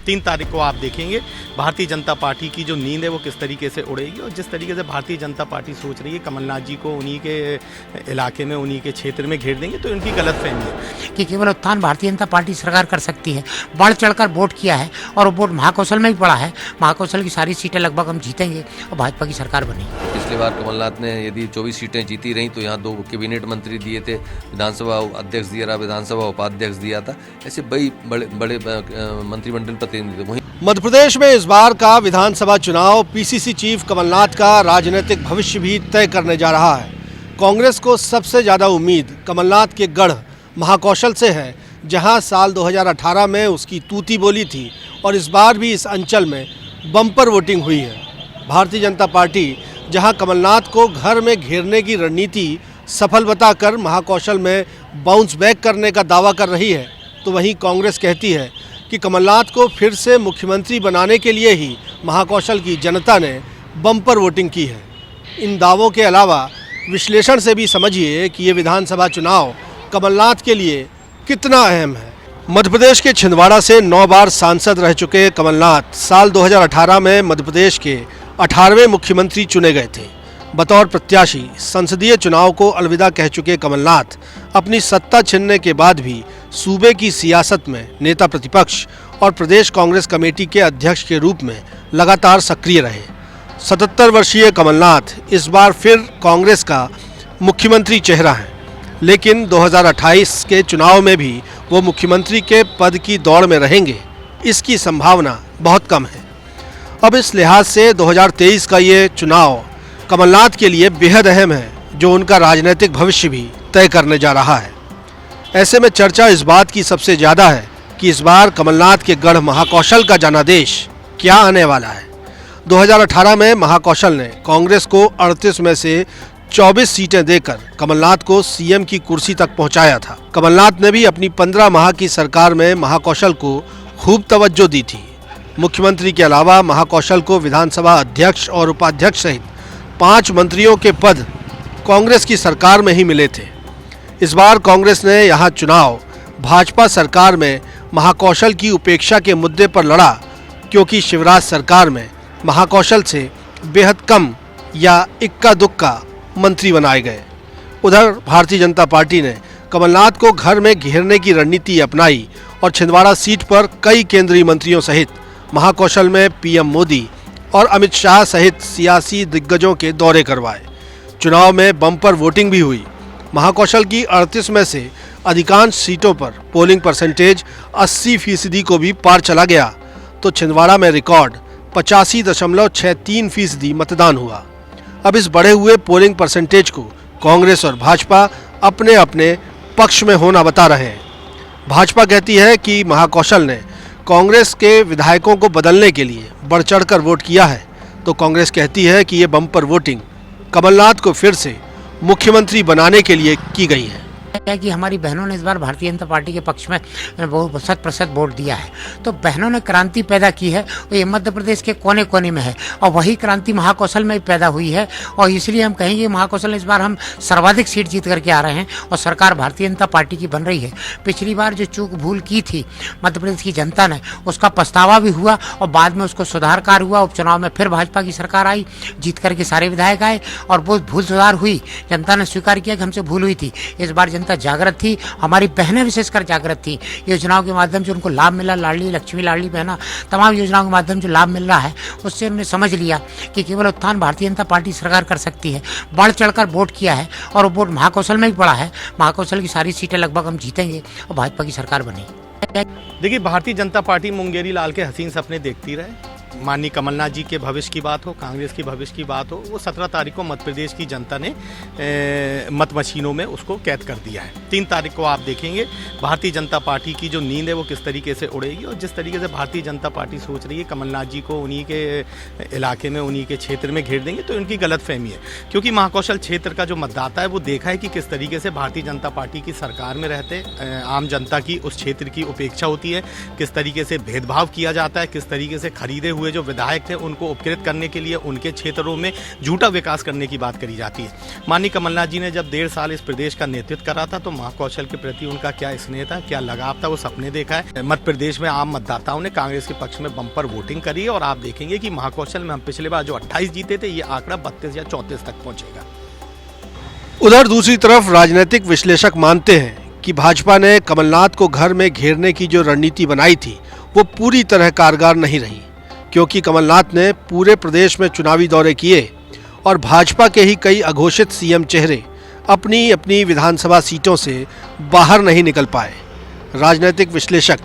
3 तारीख को आप देखेंगे भारतीय जनता पार्टी की जो नींद है वो किस तरीके से उड़ेगी। और जिस तरीके से भारतीय जनता पार्टी सोच रही है कमलनाथ जी को उन्हीं के इलाके में, उन्हीं के क्षेत्र में घेर देंगे, तो इनकी गलतफहमी है कि केवल उत्थान भारतीय जनता पार्टी सरकार कर सकती है। बढ़ चढ़कर वोट किया है और वोट महाकौशल में भी पड़ा है। महाकौशल की सारी सीटें लगभग हम जीतेंगे और भाजपा की सरकार बनेगी। पिछली बार कमलनाथ ने यदि 24 सीटें जीती रहीं तो यहाँ 2 कैबिनेट मंत्री दिए थे, विधानसभा अध्यक्ष दिया रहा, विधानसभा उपाध्यक्ष दिया था, ऐसे बड़े मंत्रिमंडल प्रतिनिधि। मध्य प्रदेश में इस बार का विधानसभा चुनाव पीसीसी चीफ कमलनाथ का राजनीतिक भविष्य भी तय करने जा रहा है। कांग्रेस को सबसे ज़्यादा उम्मीद कमलनाथ के गढ़ महाकौशल से है, जहां साल 2018 में उसकी तूती बोली थी और इस बार भी इस अंचल में बम्पर वोटिंग हुई है। भारतीय जनता पार्टी जहां कमलनाथ को घर में घेरने की रणनीति सफल बताकर महाकौशल में बाउंस बैक करने का दावा कर रही है, तो वहीं कांग्रेस कहती है कि कमलनाथ को फिर से मुख्यमंत्री बनाने के लिए ही महाकौशल की जनता ने बम्पर वोटिंग की है। इन दावों के अलावा विश्लेषण से भी समझिए कि ये विधानसभा चुनाव कमलनाथ के लिए कितना अहम है। मध्य प्रदेश के छिंदवाड़ा से 9 बार सांसद रह चुके कमलनाथ साल 2018 में मध्य प्रदेश के 18वें मुख्यमंत्री चुने गए थे। बतौर प्रत्याशी संसदीय चुनाव को अलविदा कह चुके कमलनाथ अपनी सत्ता छिनने के बाद भी सूबे की सियासत में नेता प्रतिपक्ष और प्रदेश कांग्रेस कमेटी के अध्यक्ष के रूप में लगातार सक्रिय रहे। 77 वर्षीय कमलनाथ इस बार फिर कांग्रेस का मुख्यमंत्री चेहरा हैं, लेकिन 2028 के चुनाव में भी वो मुख्यमंत्री के पद की दौड़ में रहेंगे, इसकी संभावना बहुत कम है। अब इस लिहाज से 2023 का ये चुनाव कमलनाथ के लिए बेहद अहम है, जो उनका राजनीतिक भविष्य भी तय करने जा रहा है। ऐसे में चर्चा इस बात की सबसे ज़्यादा है कि इस बार कमलनाथ के गढ़ महाकौशल का जनादेश क्या आने वाला है। 2018 में महाकौशल ने कांग्रेस को 38 में से 24 सीटें देकर कमलनाथ को सीएम की कुर्सी तक पहुंचाया था। कमलनाथ ने भी अपनी 15 माह की सरकार में महाकौशल को खूब तवज्जो दी थी। मुख्यमंत्री के अलावा महाकौशल को विधानसभा अध्यक्ष और उपाध्यक्ष सहित 5 मंत्रियों के पद कांग्रेस की सरकार में ही मिले थे। इस बार कांग्रेस ने यहाँ चुनाव भाजपा सरकार में महाकौशल की उपेक्षा के मुद्दे पर लड़ा, क्योंकि शिवराज सरकार में महाकौशल से बेहद कम या इक्का दुक्का मंत्री बनाए गए। उधर भारतीय जनता पार्टी ने कमलनाथ को घर में घेरने की रणनीति अपनाई और छिंदवाड़ा सीट पर कई केंद्रीय मंत्रियों सहित महाकौशल में पीएम मोदी और अमित शाह सहित सियासी दिग्गजों के दौरे करवाए। चुनाव में बम्पर वोटिंग भी हुई। महाकौशल की 38 में से अधिकांश सीटों पर पोलिंग परसेंटेज 80% को भी पार चला गया, तो छिंदवाड़ा में रिकॉर्ड 85.63% मतदान हुआ। अब इस बढ़े हुए पोलिंग परसेंटेज को कांग्रेस और भाजपा अपने अपने पक्ष में होना बता रहे हैं। भाजपा कहती है कि महाकौशल ने कांग्रेस के विधायकों को बदलने के लिए बढ़ चढ़कर वोट किया है, तो कांग्रेस कहती है कि ये बम्पर वोटिंग कमलनाथ को फिर से मुख्यमंत्री बनाने के लिए की गई है। क्या कि हमारी बहनों ने इस बार भारतीय जनता पार्टी के पक्ष में बहुत 100% वोट दिया है, तो बहनों ने क्रांति पैदा की है। ये मध्य प्रदेश के कोने कोने में है और वही क्रांति महाकौशल में पैदा हुई है, और इसलिए हम कहेंगे महाकौशल इस बार हम सर्वाधिक सीट जीत करके आ रहे हैं और सरकार भारतीय जनता पार्टी की बन रही है। पिछली बार जो चूक भूल की थी मध्य प्रदेश की जनता ने, उसका पछतावा भी हुआ और बाद में उसको सुधार कार्य हुआ। उपचुनाव में फिर भाजपा की सरकार आई, जीत करके सारे विधायक आए और वो भूल सुधार हुई। जनता ने स्वीकार किया कि हमसे भूल हुई थी। इस बार जनता जागृत थी, हमारी बहनें विशेषकर जागृत थी। योजनाओं के माध्यम से उनको लाभ मिला, लाडली लक्ष्मी, लाडली बहना, तमाम योजनाओं के माध्यम से लाभ मिल रहा है। उससे उन्होंने समझ लिया कि केवल उत्थान भारतीय जनता पार्टी सरकार कर सकती है। बढ़ चढ़कर वोट किया है और वोट महाकौशल में भी पड़ा है। महाकौशल की सारी सीटें लगभग हम जीतेंगे और भाजपा की सरकार बनेगी। देखिए, भारतीय जनता पार्टी मुंगेरी लाल के हसीन सपने देखती रहे। माननीय कमलनाथ जी के भविष्य की बात हो, कांग्रेस की भविष्य की बात हो, वो 17 तारीख को मध्य प्रदेश की जनता ने मत मशीनों में उसको कैद कर दिया है। 3 तारीख को आप देखेंगे भारतीय जनता पार्टी की जो नींद है वो किस तरीके से उड़ेगी। और जिस तरीके से भारतीय जनता पार्टी सोच रही है कमलनाथ जी को उन्हीं के इलाके में, उन्हीं के क्षेत्र में घेर देंगे, तो इनकी गलतफहमी है। क्योंकि महाकौशल क्षेत्र का जो मतदाता है वो देखा है कि किस तरीके से भारतीय जनता पार्टी की सरकार में रहते आम जनता की उस क्षेत्र की उपेक्षा होती है, किस तरीके से भेदभाव किया जाता है, किस तरीके से खरीदे हुए हुए जो विधायक थे उनको उपकृत करने के लिए उनके क्षेत्रों में झूठा विकास करने की बात करी जाती है। माननीय कमलनाथ जी ने जब 1.5 साल इस प्रदेश का नेतृत्व करा था तो महाकौशल के प्रति उनका क्या स्नेह था, क्या लगाव था, वो सबने देखा है। मध्य प्रदेश में आम मतदाताओं ने कांग्रेस के पक्ष में बम्पर वोटिंग करी है और आप देखेंगे कि महाकौशल में हम पिछले बार जो 28 जीते थे, ये आंकड़ा 32 या 34 तक पहुंचेगा। उधर दूसरी तरफ राजनीतिक विश्लेषक मानते हैं कि भाजपा ने कमलनाथ को घर में घेरने की जो रणनीति बनाई थी वो पूरी तरह कारगर नहीं रही, क्योंकि कमलनाथ ने पूरे प्रदेश में चुनावी दौरे किए और भाजपा के ही कई अघोषित सीएम चेहरे अपनी अपनी विधानसभा सीटों से बाहर नहीं निकल पाए। राजनीतिक विश्लेषक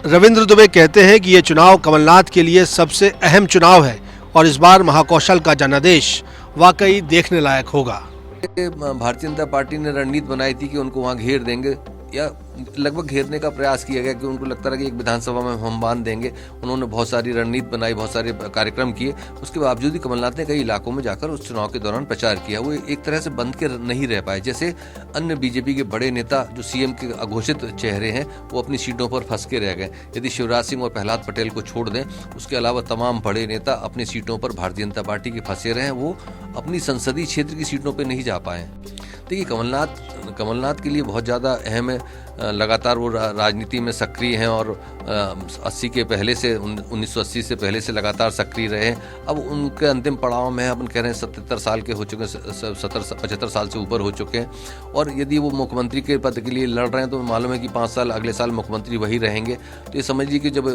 रविंद्र दुबे कहते हैं कि ये चुनाव कमलनाथ के लिए सबसे अहम चुनाव है और इस बार महाकौशल का जनादेश वाकई देखने लायक होगा। भारतीय जनता पार्टी ने रणनीति बनाई थी कि उनको वहाँ घेर देंगे या लगभग घेरने का प्रयास किया गया कि उनको लगता रहा कि एक विधानसभा में हम बांध देंगे। उन्होंने बहुत सारी रणनीति बनाई, बहुत सारे कार्यक्रम किए, उसके बावजूद ही कमलनाथ ने कई इलाकों में जाकर उस चुनाव के दौरान प्रचार किया। वो एक तरह से बंद के नहीं रह पाए। जैसे अन्य बीजेपी के बड़े नेता जो सीएम के अघोषित चेहरे हैं वो अपनी सीटों पर फंस के रह गए। यदि शिवराज सिंह और प्रहलाद पटेल को छोड़ दें, उसके अलावा तमाम बड़े नेता अपनी सीटों पर भारतीय जनता पार्टी के फंसे रहे हैं, वो अपनी संसदीय क्षेत्र की सीटों पर नहीं जा पाए। देखिए, कमलनाथ के लिए बहुत ज़्यादा अहम है। लगातार वो राजनीति में सक्रिय हैं और 80 के पहले से 1980 से पहले से लगातार सक्रिय रहे हैं। अब उनके अंतिम पड़ाव में अपन कह रहे हैं 77 साल के हो चुके हैं, 75 साल से ऊपर हो चुके हैं और यदि वो मुख्यमंत्री के पद के लिए लड़ रहे हैं तो मालूम है कि 5 साल अगले साल मुख्यमंत्री वही रहेंगे। तो ये समझ लीजिए कि जब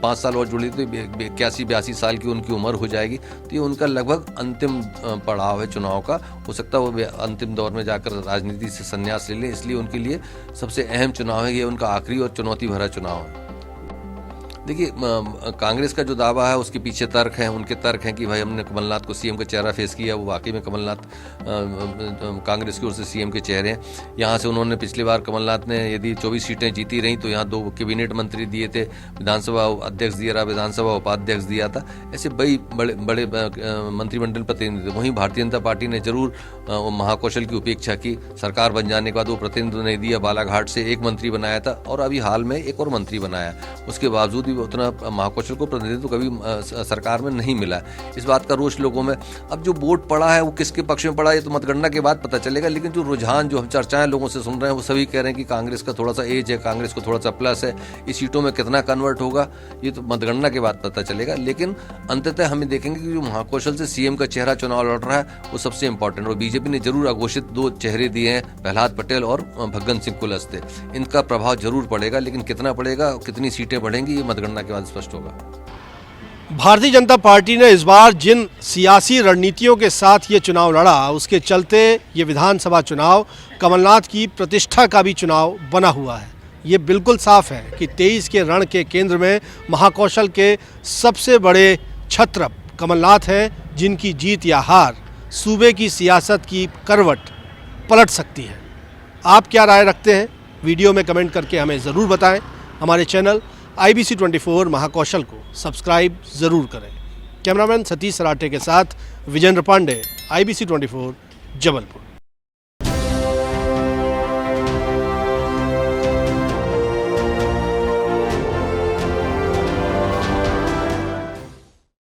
5 साल और जुड़ी तो 81-82 साल की उनकी उम्र हो जाएगी। तो ये उनका लगभग अंतिम पड़ाव है चुनाव का। हो सकता है वो अंतिम दौर में जाकर राजनीति से संन्यास ले लें, इसलिए उनके लिए सबसे अहम चुनाव है, ये उनका आखिरी और चुनौती भरा चुनाव है। देखिए, कांग्रेस का जो दावा है उसके पीछे तर्क हैं, उनके तर्क हैं कि भाई हमने कमलनाथ को सीएम का चेहरा फेस किया। वो वाकई में कमलनाथ कांग्रेस की ओर से सीएम के चेहरे हैं। यहाँ से उन्होंने पिछली बार कमलनाथ ने यदि 24 सीटें जीती रहीं तो यहाँ 2 कैबिनेट मंत्री दिए थे, विधानसभा अध्यक्ष दिया रहा, विधानसभा उपाध्यक्ष दिया था। ऐसे बड़े मंत्रिमंडल प्रतिनिधि। वहीं भारतीय जनता पार्टी ने जरूर महाकौशल की उपेक्षा की। सरकार बन जाने के बाद वो प्रतिनिधित्व नहीं दिया, बालाघाट से एक मंत्री बनाया था और अभी हाल में एक और मंत्री बनाया। उसके बावजूद उतना महाकौशल को प्रतिनिधित्व कभी सरकार में नहीं मिला। इस बात का रोष लोगों में। अब जो वोट पड़ा है वो किसके पक्ष में पड़ा, ये तो मतगणना के बाद पता चलेगा। लेकिन जो रुझान, जो हम चर्चाएं लोगों से सुन रहे हैं, वो सभी कह रहे हैं कि कांग्रेस का थोड़ा सा एज है, कांग्रेस को थोड़ा सा प्लस है। इस सीटों में कितना कन्वर्ट होगा ये तो मतगणना के बाद पता चलेगा। लेकिन अंततः हमें देखेंगे कि जो महाकौशल से सीएम का चेहरा चुनाव लड़ रहा है वो सबसे इंपॉर्टेंट। और बीजेपी ने जरूर अघोषित 2 चेहरे दिए हैं, प्रहलाद पटेल और भग्गन सिंह कुलस्ते। इनका प्रभाव जरूर पड़ेगा, लेकिन कितना पड़ेगा, कितनी सीटें बढ़ेंगी, ये मतगणना के बाद स्पष्ट होगा। भारतीय जनता पार्टी ने इस बार जिन सियासी रणनीतियों के साथ ये चुनाव लड़ा, उसके चलते ये विधानसभा चुनाव कमलनाथ की प्रतिष्ठा का भी चुनाव बना हुआ है। ये बिल्कुल साफ है कि 23 के रण के केंद्र में महाकौशल के सबसे बड़े छत्रप कमलनाथ हैं, जिनकी जीत या हार सूबे की सियासत की करवट पलट सकती है। आप क्या राय रखते हैं? वीडियो में कमेंट करके हमें ज़रूर बताएं। हमारे चैनल IBC 24 महाकौशल को सब्सक्राइब ज़रूर करें। कैमरामैन सतीश सराठे के साथ विजेंद्र पांडे, IBC 24 जबलपुर।